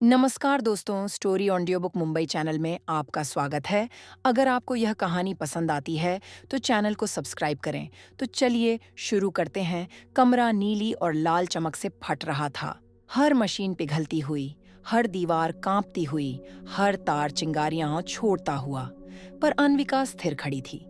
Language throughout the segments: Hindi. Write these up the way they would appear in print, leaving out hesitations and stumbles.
नमस्कार दोस्तों, story audio book Mumbai channel में आपका स्वागत है। अगर आपको यह कहानी पसंद आती है तो चैनल को सब्सक्राइब करें। तो चलिए शुरू करते हैं। कमरा नीली और लाल चमक से फट रहा था। हर मशीन पिघलती हुई, हर दीवार कांपती हुई, हर तार चिंगारियां छोड़ता हुआ। पर अन्विका स्थिर खड़ी थी।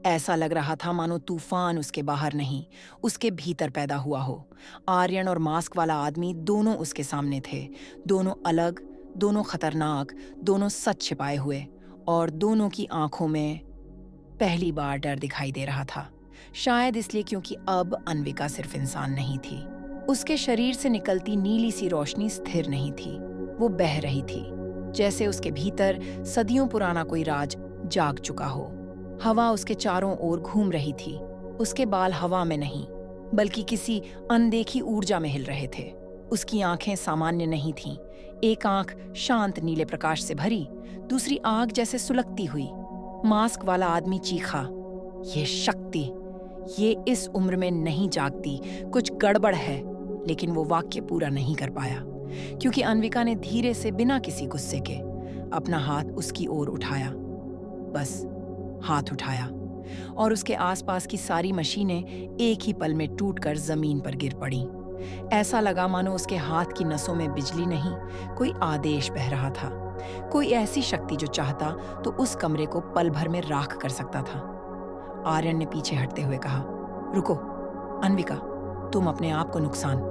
ऐसा लग रहा था मानो तूफान उसके बाहर नहीं, उसके भीतर पैदा हुआ हो। आर्यन और मास्क वाला आदमी दोनों उसके सामने थे। दोनों अलग, दोनों खतरनाक, दोनों सच छिपाए हुए, और दोनों की आंखों में पहली बार डर दिखाई दे रहा था। शायद इसलिए क्योंकि अब अन्विका सिर्फ इंसान नहीं थी। उसके शरीर से निकलती नीली सी रोशनी स्थिर नहीं थी, वो बह रही थी, जैसे उसके भीतर सदियों पुराना कोई राज जाग चुका हो। हवा उसके चारों ओर घूम रही थी। उसके बाल हवा में नहीं, बल्कि किसी अनदेखी ऊर्जा में हिल रहे थे। उसकी आंखें सामान्य नहीं थीं। एक आंख शांत नीले प्रकाश से भरी, दूसरी आग जैसे सुलगती हुई। मास्क वाला आदमी चीखा, ये शक्ति, ये इस उम्र में नहीं जागती, कुछ गड़बड़ है। लेकिन वो वाक्य पूरा नहीं कर पाया, क्योंकि अन्विका ने धीरे से बिना किसी गुस्से के अपना हाथ उसकी ओर उठाया। बस हाथ उठाया, और उसके आसपास की सारी मशीनें एक ही पल में टूटकर जमीन पर गिर पड़ीं। ऐसा लगा मानो उसके हाथ की नसों में बिजली नहीं, कोई आदेश बह रहा था। कोई ऐसी शक्ति जो चाहता तो उस कमरे को पल भर में राख कर सकता था। आर्यन ने पीछे हटते हुए कहा, रुको अन्विका, तुम अपने आप को नुकसान।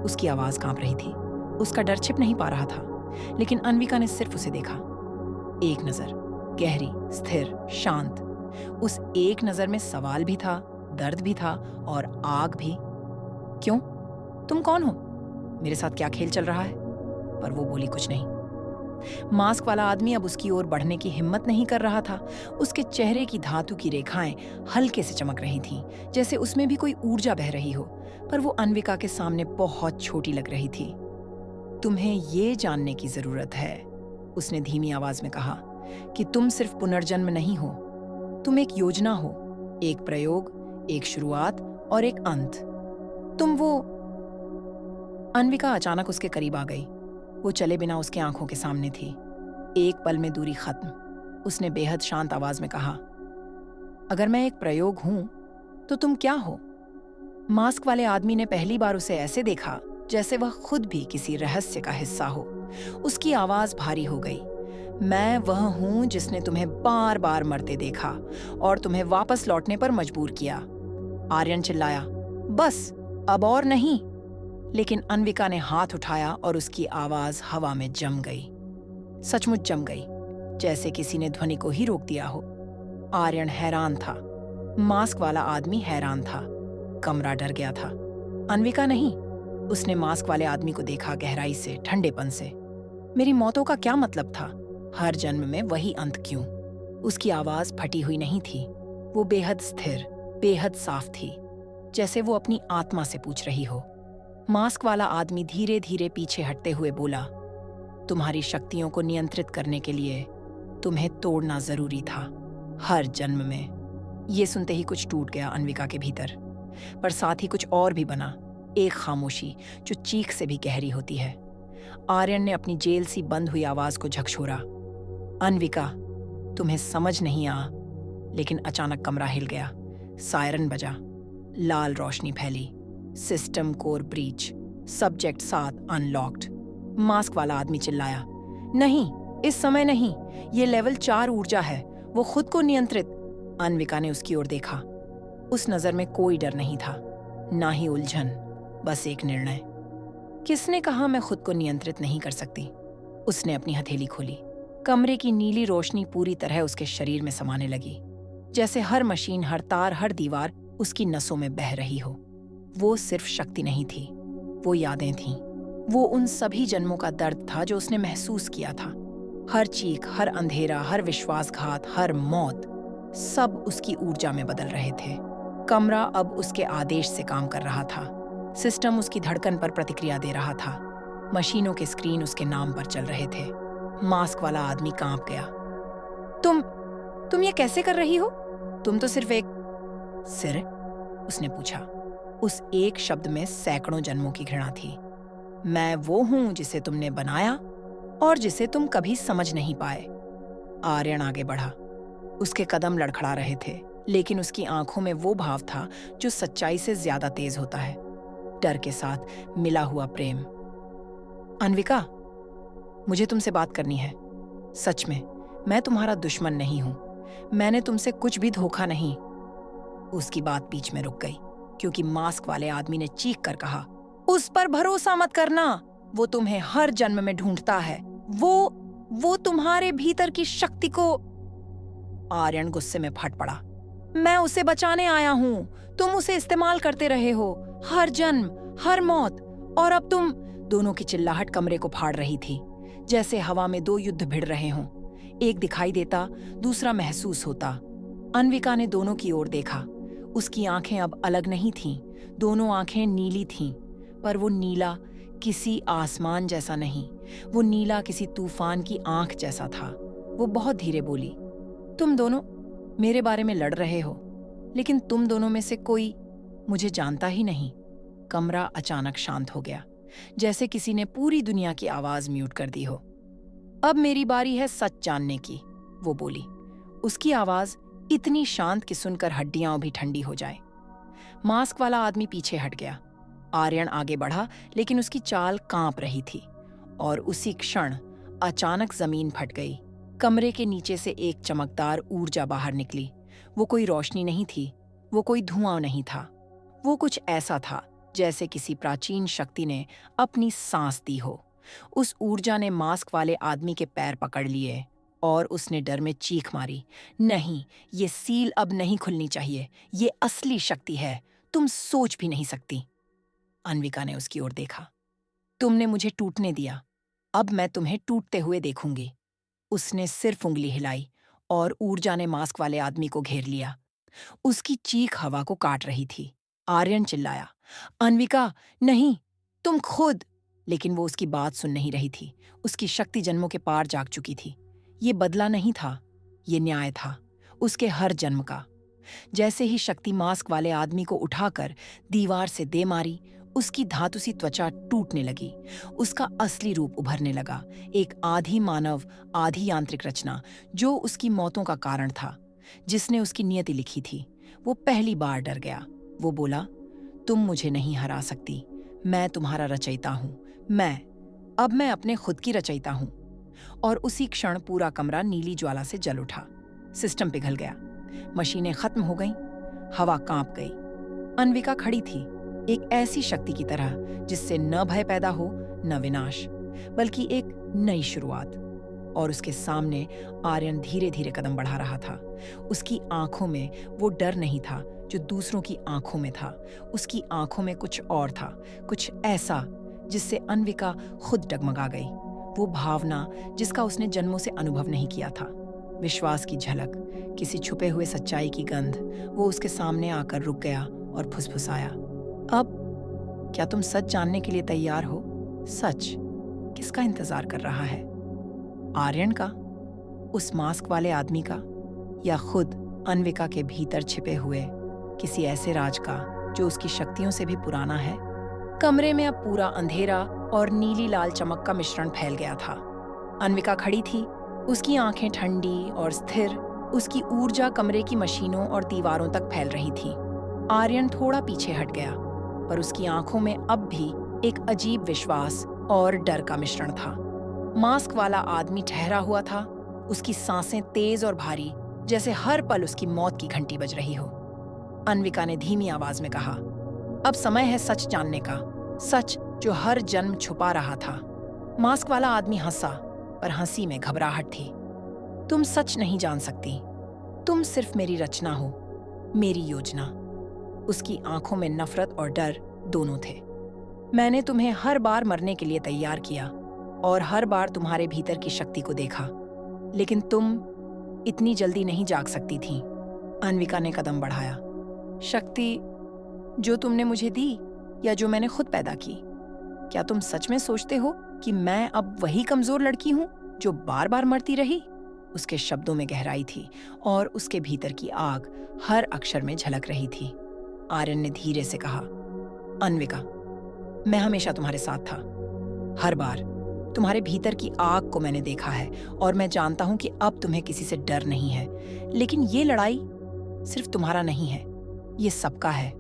उसकी आवाज कांप रही थी। उसका डर छिप नहीं पा रहा था। लेकिन अन्विका ने सिर्फ उसे देखा। एक नजर, गहरी, स्थिर, शांत। उस एक नजर में सवाल भी था, दर्द भी था, और आग भी। क्यों? तुम कौन हो? मेरे साथ क्या खेल चल रहा है? पर वो बोली कुछ नहीं। मास्क वाला आदमी अब उसकी ओर बढ़ने की हिम्मत नहीं कर रहा था। उसके चेहरे की धातु की रेखाएं हल्के से चमक रही थीं, जैसे उसमें भी कोई ऊर्जा बह रही हो। पर वो अन्विका के सामने बहुत छोटी लग रही थी। तुम्हें ये जानने की जरूरत है, उसने धीमी आवाज में कहा, कि तुम सिर्फ पुनर्जन्म नहीं हो। तुम एक योजना हो, एक प्रयोग, एक शुरुआत और एक अंत। तुम वो। अन्विका अचानक उसके करीब आ गई। वो चले बिना उसके आंखों के सामने थी। एक पल में दूरी खत्म। उसने बेहद शांत आवाज में कहा, अगर मैं एक प्रयोग हूं तो तुम क्या हो? मास्क वाले आदमी ने पहली बार उसे ऐसे देखा जैसे वह खुद भी किसी रहस्य का हिस्सा हो। उसकी आवाज भारी हो गई। मैं वह हूं जिसने तुम्हें बार बार मरते देखा और तुम्हें वापस लौटने पर मजबूर किया। आर्यन चिल्लाया, बस, अब और नहीं। लेकिन अन्विका ने हाथ उठाया और उसकी आवाज हवा में जम गई। सचमुच जम गई, जैसे किसी ने ध्वनि को ही रोक दिया हो। आर्यन हैरान था। मास्क वाला आदमी हैरान था। कमरा डर गया था। अन्विका नहीं। उसने मास्क वाले आदमी को देखा, गहराई से, ठंडेपन से। मेरी मौतों का क्या मतलब था? हर जन्म में वही अंत क्यों? उसकी आवाज फटी हुई नहीं थी। वो बेहद स्थिर, बेहद साफ थी, जैसे वो अपनी आत्मा से पूछ रही हो। मास्क वाला आदमी धीरे धीरे पीछे हटते हुए बोला, तुम्हारी शक्तियों को नियंत्रित करने के लिए तुम्हें तोड़ना जरूरी था, हर जन्म में। ये सुनते ही कुछ टूट गया अन्विका के भीतर, पर साथ ही कुछ और भी बना, एक खामोशी जो चीख से भी गहरी होती है। आर्यन ने अपनी जेल सी बंद हुई आवाज को झकझोरा, अन्विका, तुम्हें समझ नहीं आ। लेकिन अचानक कमरा हिल गया। सायरन बजा, लाल रोशनी फैली। System core breach, subject 7 unlocked. Mask वाला आदमी चिल्लाया, नहीं, इस समय नहीं, ये लेवल 4 ऊर्जा है, वो खुद को नियंत्रित। अन्विका ने उसकी ओर देखा। उस नजर में कोई डर नहीं था, ना ही उलझन, बस एक निर्णय। किसने कहा मैं खुद को नियंत्रित नहीं कर सकती? उसने अपनी हथेली खोली। कमरे की नीली रोशनी पूरी तरह उसके शरीर में समाने लगी, जैसे हर मशीन, हर तार, हर दीवार उसकी नसों में बह रही हो। वो सिर्फ शक्ति नहीं थी, वो यादें थीं। वो उन सभी जन्मों का दर्द था जो उसने महसूस किया था। हर चीख, हर अंधेरा, हर विश्वासघात, हर मौत, सब उसकी ऊर्जा में बदल रहे थे। कमरा अब उसके आदेश से काम कर रहा था। सिस्टम उसकी धड़कन पर प्रतिक्रिया दे रहा था। मशीनों के स्क्रीन उसके नाम पर चल रहे थे। मास्क वाला आदमी कांप गया। तुम ये कैसे कर रही हो? तुम तो सिर्फ एक सिर? उसने पूछा। उस एक शब्द में सैकड़ों जन्मों की घृणा थी। मैं वो हूं जिसे तुमने बनाया और जिसे तुम कभी समझ नहीं पाए। आर्यन आगे बढ़ा। उसके कदम लड़खड़ा रहे थे, लेकिन उसकी आंखों में वो भाव था जो सच्चाई से ज्यादा तेज होता है, डर के साथ मिला हुआ प्रेम। अन्विका, मुझे तुमसे बात करनी है। सच में, मैं तुम्हारा दुश्मन नहीं हूं। मैंने तुमसे कुछ भी धोखा नहीं। उसकी बात बीच में रुक गई, क्योंकि मास्क वाले आदमी ने चीख कर कहा, उस पर भरोसा मत करना। वो तुम्हें हर जन्म में ढूंढता है। वो तुम्हारे भीतर की शक्ति को। आर्यन गुस्से में फट पड़ा। मैं उसे बचाने आया हूं। तुम उसे इस्तेमाल करते रहे हो, हर जन्म, हर मौत। और अब तुम। दोनों की चिल्लाहट कमरे को फाड़ रही थी, जैसे हवा में दो युद्ध भिड़ रहे हों। एक दिखाई देता, दूसरा महसूस होता। अन्विका ने दोनों की ओर देखा। उसकी आंखें अब अलग नहीं थीं। दोनों आंखें नीली थीं, पर वो नीला किसी आसमान जैसा नहीं। वो नीला किसी तूफान की आंख जैसा था। वो बहुत धीरे बोली, तुम दोनों मेरे बारे में लड़ रहे हो, लेकिन तुम दोनों में से कोई मुझे जानता ही नहीं। कमरा अचानक शांत हो गया, जैसे किसी ने पूरी दुनिया की आवाज म्यूट कर दी हो। अब मेरी बारी है सच जानने की, वो बोली। उसकी आवाज इतनी शांत कि सुनकर हड्डियां भी ठंडी हो जाए। मास्क वाला आदमी पीछे हट गया। आर्यन आगे बढ़ा, लेकिन उसकी चाल कांप रही थी। और उसी क्षण अचानक जमीन फट गई। कमरे के नीचे से एक चमकदार ऊर्जा बाहर निकली। वो कोई रोशनी नहीं थी, वो कोई धुआं नहीं था। वो कुछ ऐसा था जैसे किसी प्राचीन शक्ति ने अपनी सांस दी हो। उस ऊर्जा ने मास्क वाले आदमी के पैर पकड़ लिए और उसने डर में चीख मारी, नहीं, ये सील अब नहीं खुलनी चाहिए। ये असली शक्ति है, तुम सोच भी नहीं सकती। अन्विका ने उसकी ओर देखा। तुमने मुझे टूटने दिया, अब मैं तुम्हें टूटते हुए देखूंगी। उसने सिर्फ उंगली हिलाई और ऊर्जा ने मास्क वाले आदमी को घेर लिया। उसकी चीख हवा को काट रही थी। आर्यन चिल्लाया, अन्विका, नहीं, तुम खुद। लेकिन वो उसकी बात सुन नहीं रही थी। उसकी शक्ति जन्मों के पार जाग चुकी थी। ये बदला नहीं था, ये न्याय था, उसके हर जन्म का। जैसे ही शक्ति मास्क वाले आदमी को उठाकर दीवार से दे मारी, उसकी धातुसी त्वचा टूटने लगी। उसका असली रूप उभरने लगा, एक आधी मानव आधी यांत्रिक रचना, जो उसकी मौतों का कारण था, जिसने उसकी नियति लिखी थी। वो पहली बार डर गया। वो बोला, तुम मुझे नहीं हरा सकती, मैं तुम्हारा रचयिता हूं। अब मैं अपने खुद की रचयिता हूं। और उसी क्षण पूरा कमरा नीली ज्वाला से जल उठा। सिस्टम पिघल गया, मशीनें खत्म हो गईं, हवा कांप गई। अन्विका खड़ी थी, एक ऐसी शक्ति की तरह जिससे न भय पैदा हो न विनाश, बल्कि एक नई शुरुआत। और उसके सामने आर्यन धीरे धीरे कदम बढ़ा रहा था। उसकी आंखों में वो डर नहीं था जो दूसरों की आंखों में था। उसकी आंखों में कुछ और था, कुछ ऐसा जिससे अन्विका खुद डगमगा गई। वो भावना जिसका उसने जन्मों से अनुभव नहीं किया था। विश्वास की झलक, किसी छुपे हुए सच्चाई की गंध। वो उसके सामने आकर रुक गया और फुसफुसाया, अब क्या तुम सच जानने के लिए तैयार हो? सच किसका इंतजार कर रहा है? आर्यन का, उस मास्क वाले आदमी का, या खुद अन्विका के भीतर छिपे हुए किसी ऐसे राज का जो उसकी शक्तियों से भी पुराना है? कमरे में अब पूरा अंधेरा और नीली लाल चमक का मिश्रण फैल गया था। अन्विका खड़ी थी, उसकी आंखें ठंडी और स्थिर। उसकी ऊर्जा कमरे की मशीनों और दीवारों तक फैल रही थी। आर्यन थोड़ा पीछे हट गया, पर उसकी आंखों में अब भी एक अजीब विश्वास और डर का मिश्रण था। मास्क वाला आदमी ठहरा हुआ था, उसकी सांसें तेज और भारी, जैसे हर पल उसकी मौत की घंटी बज रही हो। अन्विका ने धीमी आवाज में कहा, अब समय है सच जानने का, सच जो हर जन्म छुपा रहा था। मास्क वाला आदमी हंसा, पर हंसी में घबराहट थी। तुम सच नहीं जान सकती, तुम सिर्फ मेरी रचना हो, मेरी योजना। उसकी आंखों में नफरत और डर दोनों थे। मैंने तुम्हें हर बार मरने के लिए तैयार किया और हर बार तुम्हारे भीतर की शक्ति को देखा, लेकिन तुम इतनी जल्दी नहीं जाग सकती थी। अन्विका ने कदम बढ़ाया। शक्ति जो तुमने मुझे दी या जो मैंने खुद पैदा की? क्या तुम सच में सोचते हो कि मैं अब वही कमजोर लड़की हूं जो बार बार मरती रही? उसके शब्दों में गहराई थी और उसके भीतर की आग हर अक्षर में झलक रही थी। आर्यन ने धीरे से कहा, अन्विका, मैं हमेशा तुम्हारे साथ था, हर बार, तुम्हारे भीतर की आग को मैंने देखा है और मैं जानता हूं कि अब तुम्हें किसी से डर नहीं है। लेकिन ये लड़ाई सिर्फ तुम्हारा नहीं है, ये सबका है।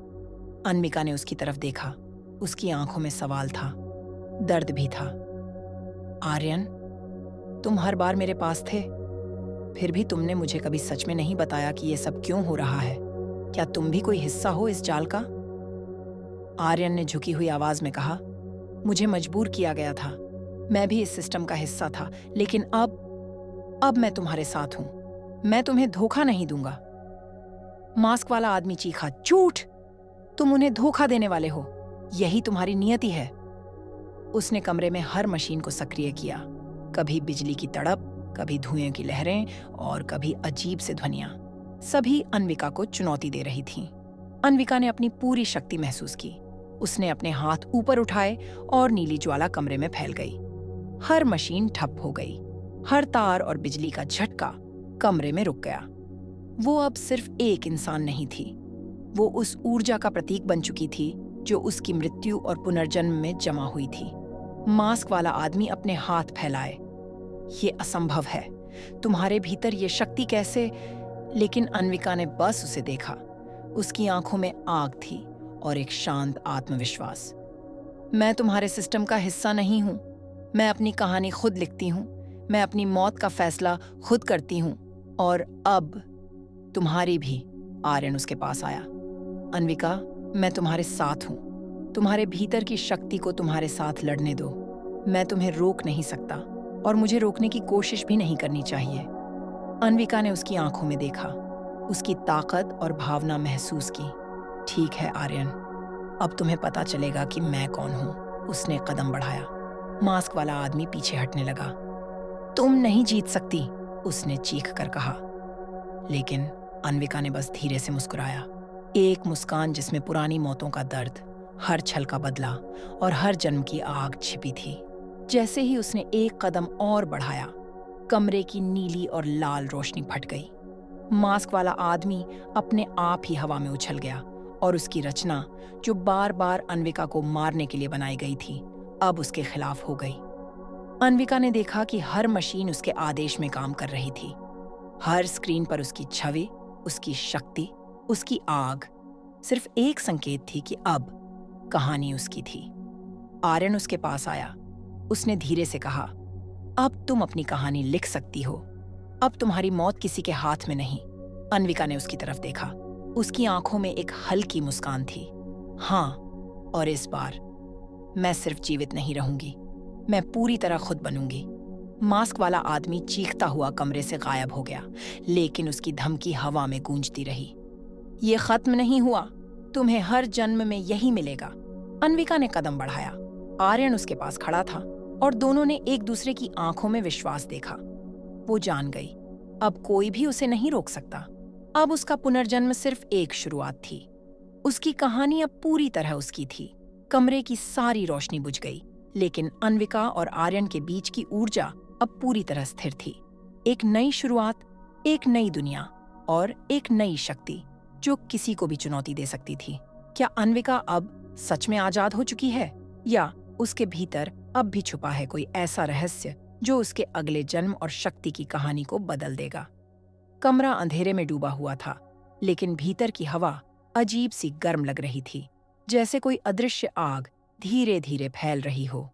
अनमिका ने उसकी तरफ देखा। उसकी आंखों में सवाल था, दर्द भी था। आर्यन, तुम हर बार मेरे पास थे, फिर भी तुमने मुझे कभी सच में नहीं बताया कि ये सब क्यों हो रहा है। क्या तुम भी कोई हिस्सा हो इस जाल का? आर्यन ने झुकी हुई आवाज में कहा, मुझे मजबूर किया गया था। मैं भी इस सिस्टम का हिस्सा था, लेकिन अब मैं तुम्हारे साथ हूं। मैं तुम्हें धोखा नहीं दूंगा। मास्क वाला आदमी चीखा, झूठ! तुम उन्हें धोखा देने वाले हो। यही तुम्हारी नियति है। उसने कमरे में हर मशीन को सक्रिय किया। कभी बिजली की तड़प, कभी धुएं की लहरें और कभी अजीब से ध्वनियां। सभी अनविका को चुनौती दे रही थीं। अनविका ने अपनी पूरी शक्ति महसूस की। उसने अपने हाथ ऊपर उठाए और नीली ज्वाला कमरे में फैल गई। हर मशीन ठप हो गई। हर तार और बिजली का झटका कमरे में रुक गया। वो अब सिर्फ एक इंसान नहीं थी, वो उस ऊर्जा का प्रतीक बन चुकी थी जो उसकी मृत्यु और पुनर्जन्म में जमा हुई थी। मास्क वाला आदमी अपने हाथ फैलाए। ये असंभव है। तुम्हारे भीतर ये शक्ति कैसे? लेकिन अनविका ने बस उसे देखा। उसकी आंखों में आग थी और एक शांत आत्मविश्वास। मैं तुम्हारे सिस्टम का हिस्सा नहीं हूं। मैं अपनी कहानी खुद लिखती हूं। मैं अपनी मौत का फैसला खुद करती हूं। और अब तुम्हारी भी। आर्यन उसके पास आया। अनविका, मैं तुम्हारे साथ हूं। तुम्हारे भीतर की शक्ति को तुम्हारे साथ लड़ने दो। मैं तुम्हें रोक नहीं सकता और मुझे रोकने की कोशिश भी नहीं करनी चाहिए। अनविका ने उसकी आंखों में देखा, उसकी ताकत और भावना महसूस की। ठीक है आर्यन, अब तुम्हें पता चलेगा कि मैं कौन हूं। उसने कदम बढ़ाया। मास्क वाला आदमी पीछे हटने लगा। तुम नहीं जीत सकती, उसने चीख कर कहा। लेकिन अनविका ने बस धीरे से मुस्कुराया। एक मुस्कान जिसमें पुरानी मौतों का दर्द, हर छल का बदला और हर जन्म की आग छिपी थी। जैसे ही उसने एक कदम और बढ़ाया, कमरे की नीली और लाल रोशनी फट गई। मास्क वाला आदमी अपने आप ही हवा में उछल गया और उसकी रचना, जो बार बार अनविका को मारने के लिए बनाई गई थी, अब उसके खिलाफ हो गई। अनविका ने देखा कि हर मशीन उसके आदेश में काम कर रही थी। हर स्क्रीन पर उसकी छवि, उसकी शक्ति, उसकी आग सिर्फ एक संकेत थी कि अब कहानी उसकी थी। आर्यन उसके पास आया। उसने धीरे से कहा, अब तुम अपनी कहानी लिख सकती हो। अब तुम्हारी मौत किसी के हाथ में नहीं। अनविका ने उसकी तरफ देखा। उसकी आंखों में एक हल्की मुस्कान थी। हाँ, और इस बार मैं सिर्फ जीवित नहीं रहूंगी, मैं पूरी तरह खुद बनूंगी। मास्क वाला आदमी चीखता हुआ कमरे से गायब हो गया, लेकिन उसकी धमकी हवा में गूंजती रही। ये खत्म नहीं हुआ, तुम्हें हर जन्म में यही मिलेगा। अनविका ने कदम बढ़ाया। आर्यन उसके पास खड़ा था और दोनों ने एक दूसरे की आंखों में विश्वास देखा। वो जान गई, अब कोई भी उसे नहीं रोक सकता। अब उसका पुनर्जन्म सिर्फ एक शुरुआत थी। उसकी कहानी अब पूरी तरह उसकी थी। कमरे की सारी रोशनी बुझ गई, लेकिन अनविका और आर्यन के बीच की ऊर्जा अब पूरी तरह स्थिर थी। एक नई शुरुआत, एक नई दुनिया और एक नई शक्ति जो किसी को भी चुनौती दे सकती थी। क्या अनविका अब सच में आजाद हो चुकी है, या उसके भीतर अब भी छुपा है कोई ऐसा रहस्य जो उसके अगले जन्म और शक्ति की कहानी को बदल देगा? कमरा अंधेरे में डूबा हुआ था, लेकिन भीतर की हवा अजीब सी गर्म लग रही थी, जैसे कोई अदृश्य आग धीरे धीरे फैल रही हो।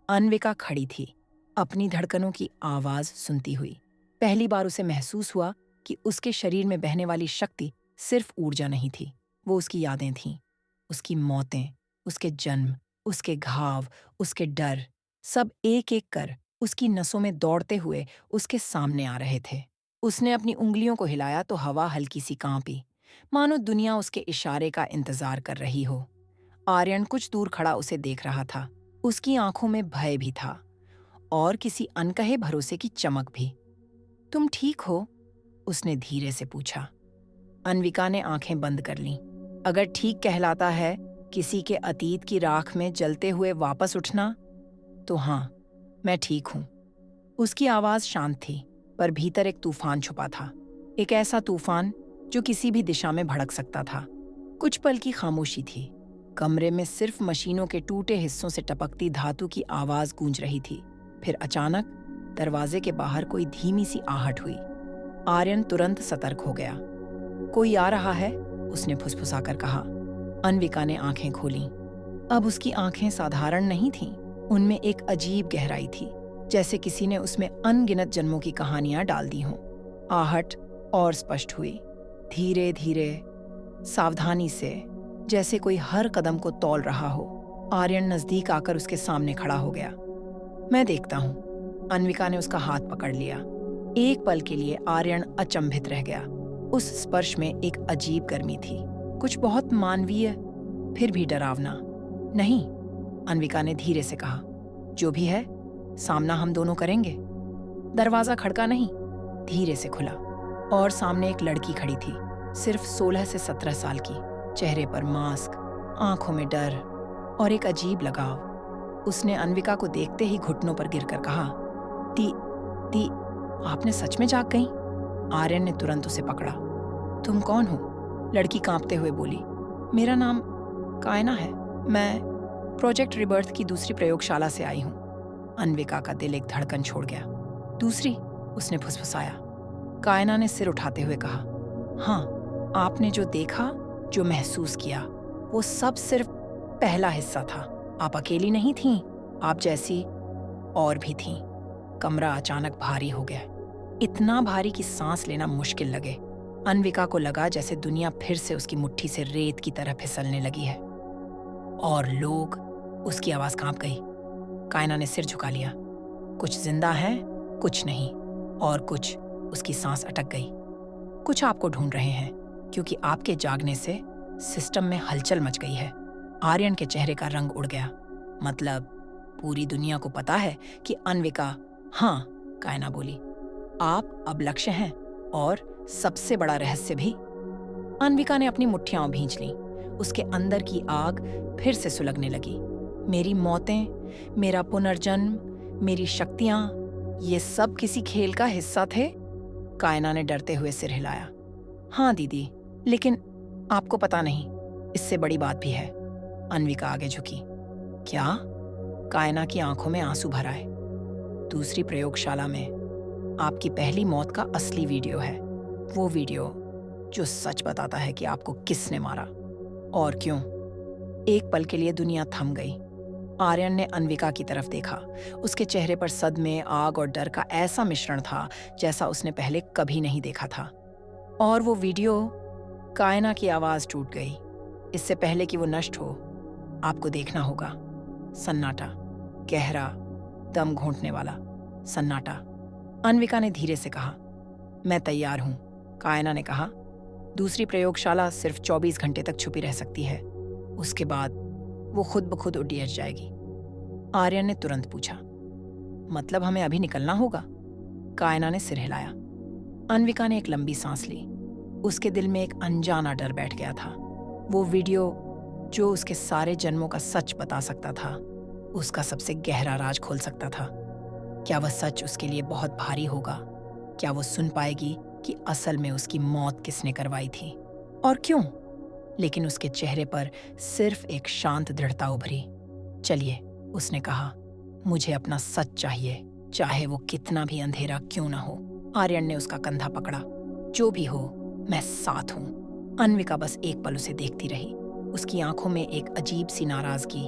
अनविका खड़ी थी, अपनी धड़कनों की आवाज सुनती हुई। पहली बार उसे महसूस हुआ कि उसके शरीर में बहने वाली शक्ति सिर्फ ऊर्जा नहीं थी, वो उसकी यादें थीं, उसकी मौतें, उसके जन्म, उसके घाव, उसके डर, सब एक एक कर उसकी नसों में दौड़ते हुए उसके सामने आ रहे थे। उसने अपनी उंगलियों को हिलाया तो हवा हल्की सी कांपी, मानो दुनिया उसके इशारे का इंतजार कर रही हो। आर्यन कुछ दूर खड़ा उसे देख रहा था। उसकी आंखों में भय भी था और किसी अनकहे भरोसे की चमक भी। तुम ठीक हो? उसने धीरे से पूछा। अनविका ने आंखें बंद कर लीं। अगर ठीक कहलाता है किसी के अतीत की राख में जलते हुए वापस उठना, तो हाँ, मैं ठीक हूं। उसकी आवाज शांत थी, पर भीतर एक तूफान छुपा था। एक ऐसा तूफान जो किसी भी दिशा में भड़क सकता था। कुछ पल की खामोशी थी। कमरे में सिर्फ मशीनों के टूटे हिस्सों से टपकती धातु की आवाज गूंज रही थी। फिर अचानक दरवाजे के बाहर कोई धीमी सी आहट हुई। आर्यन तुरंत सतर्क हो गया। कोई आ रहा है, उसने फुसफुसाकर कहा। अन्विका ने आंखें खोलीं। अब उसकी आंखें साधारण नहीं थीं, उनमें एक अजीब गहराई थी, जैसे किसी ने उसमें अनगिनत जन्मों की कहानियां डाल दी हों। आहट और स्पष्ट हुई, धीरे धीरे, सावधानी से, जैसे कोई हर कदम को तौल रहा हो। आर्यन नजदीक आकर उसके सामने खड़ा हो गया। मैं देखता हूं। अन्विका ने उसका हाथ पकड़ लिया। एक पल के लिए आर्यन अचंभित रह गया। उस स्पर्श में एक अजीब गर्मी थी, कुछ बहुत मानवीय, फिर भी डरावना। नहीं, अन्विका ने धीरे से कहा, जो भी है सामना हम दोनों करेंगे। दरवाजा खड़का नहीं, धीरे से खुला और सामने एक लड़की खड़ी थी, सिर्फ 16 से 17 साल की। चेहरे पर मास्क, आंखों में डर और एक अजीब लगाव। उसने अन्विका को देखते ही घुटनों पर गिरकर कहा, दी, आपने सच में जाग गई? आर्यन ने तुरंत उसे पकड़ा। तुम कौन हो? लड़की कांपते हुए बोली। मेरा नाम कायना है। मैं प्रोजेक्ट रिबर्थ की दूसरी प्रयोगशाला से आई हूं। अन्विका का दिल एक धड़कन छोड़ गया। दूसरी? उसने फुसफुसाया। कायना ने सिर उठाते हुए कहा, हाँ, आपने जो देखा, जो महसूस किया, वो सब सिर्फ पहला हिस्सा था। आप अकेली नहीं थीं, आप जैसी और भी थीं। कमरा अचानक भारी हो गया, इतना भारी कि सांस लेना मुश्किल लगे। अन्विका को लगा जैसे दुनिया फिर से उसकी मुट्ठी से रेत की तरह फिसलने लगी है। और लोग, उसकी आवाज कांप गई। कायना ने सिर झुका लिया। कुछ जिंदा है, कुछ नहीं, और कुछ, उसकी सांस अटक गई। कुछ आपको ढूंढ रहे हैं, क्योंकि आपके जागने से सिस्टम में हलचल मच गई है। आर्यन के चेहरे का रंग उड़ गया। मतलब पूरी दुनिया को पता है कि अन्विका, हाँ, कायना बोली, आप अब लक्ष्य हैं, और सबसे बड़ा रहस्य भी। अन्विका ने अपनी मुट्ठियां भींच लीं। उसके अंदर की आग फिर से सुलगने लगी। मेरी मौतें, मेरा पुनर्जन्म, मेरी शक्तियां, ये सब किसी खेल का हिस्सा थे? कायना ने डरते हुए सिर हिलाया। हाँ दीदी, लेकिन आपको पता नहीं, इससे बड़ी बात भी है। अन्विका आगे झुकी। क्या? कायना की आंखों में आंसू भर आए। दूसरी प्रयोगशाला में आपकी पहली मौत का असली वीडियो है। वो वीडियो जो सच बताता है कि आपको किसने मारा और क्यों। एक पल के लिए दुनिया थम गई। आर्यन ने अन्विका की तरफ देखा। उसके चेहरे पर सदमे, आग और डर का ऐसा मिश्रण था जैसा उसने पहले कभी नहीं देखा था। और वो वीडियो, कायना की आवाज टूट गई। इससे पहले कि वो नष्ट हो, आपको देखना होगा। सन्नाटा, गहरा, दम घोंटने वाला सन्नाटा। अन्विका ने धीरे से कहा, मैं तैयार हूं। कायना ने कहा, दूसरी प्रयोगशाला सिर्फ 24 घंटे तक छुपी रह सकती है, उसके बाद वो खुद ब खुद उड़ जाएगी। आर्यन ने तुरंत पूछा, मतलब हमें अभी निकलना होगा? कायना ने सिर हिलाया। अन्विका ने एक लंबी सांस ली। उसके दिल में एक अनजाना डर बैठ गया था। वो वीडियो जो उसके सारे जन्मों का सच बता सकता था, उसका सबसे गहरा राज खोल सकता था। क्या वह सच उसके लिए बहुत भारी होगा? क्या वो सुन पाएगी कि असल में उसकी मौत किसने करवाई थी और क्यों? लेकिन उसके चेहरे पर सिर्फ एक शांत दृढ़ता उभरी। चलिए, उसने कहा, मुझे अपना सच चाहिए, चाहे वो कितना भी अंधेरा क्यों ना हो। आर्यन ने उसका कंधा पकड़ा। जो भी हो, मैं साथ हूं। अन्विका बस एक पल उसे देखती रही। उसकी आंखों में एक अजीब सी नाराजगी,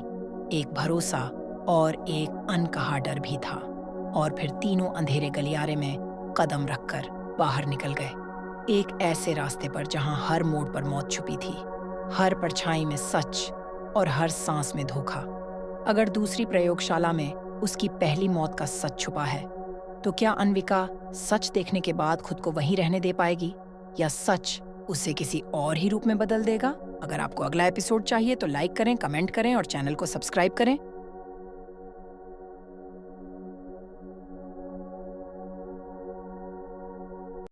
एक भरोसा और एक अनकहा डर भी था। और फिर तीनों अंधेरे गलियारे में कदम रखकर बाहर निकल गए, एक ऐसे रास्ते पर जहां हर मोड़ पर मौत छुपी थी, हर परछाई में सच और हर सांस में धोखा। अगर दूसरी प्रयोगशाला में उसकी पहली मौत का सच छुपा है, तो क्या अन्विका सच देखने के बाद खुद को वहीं रहने दे पाएगी, या सच उसे किसी और ही रूप में बदल देगा? अगर आपको अगला एपिसोड चाहिए तो लाइक करें, कमेंट करें और चैनल को सब्सक्राइब करें।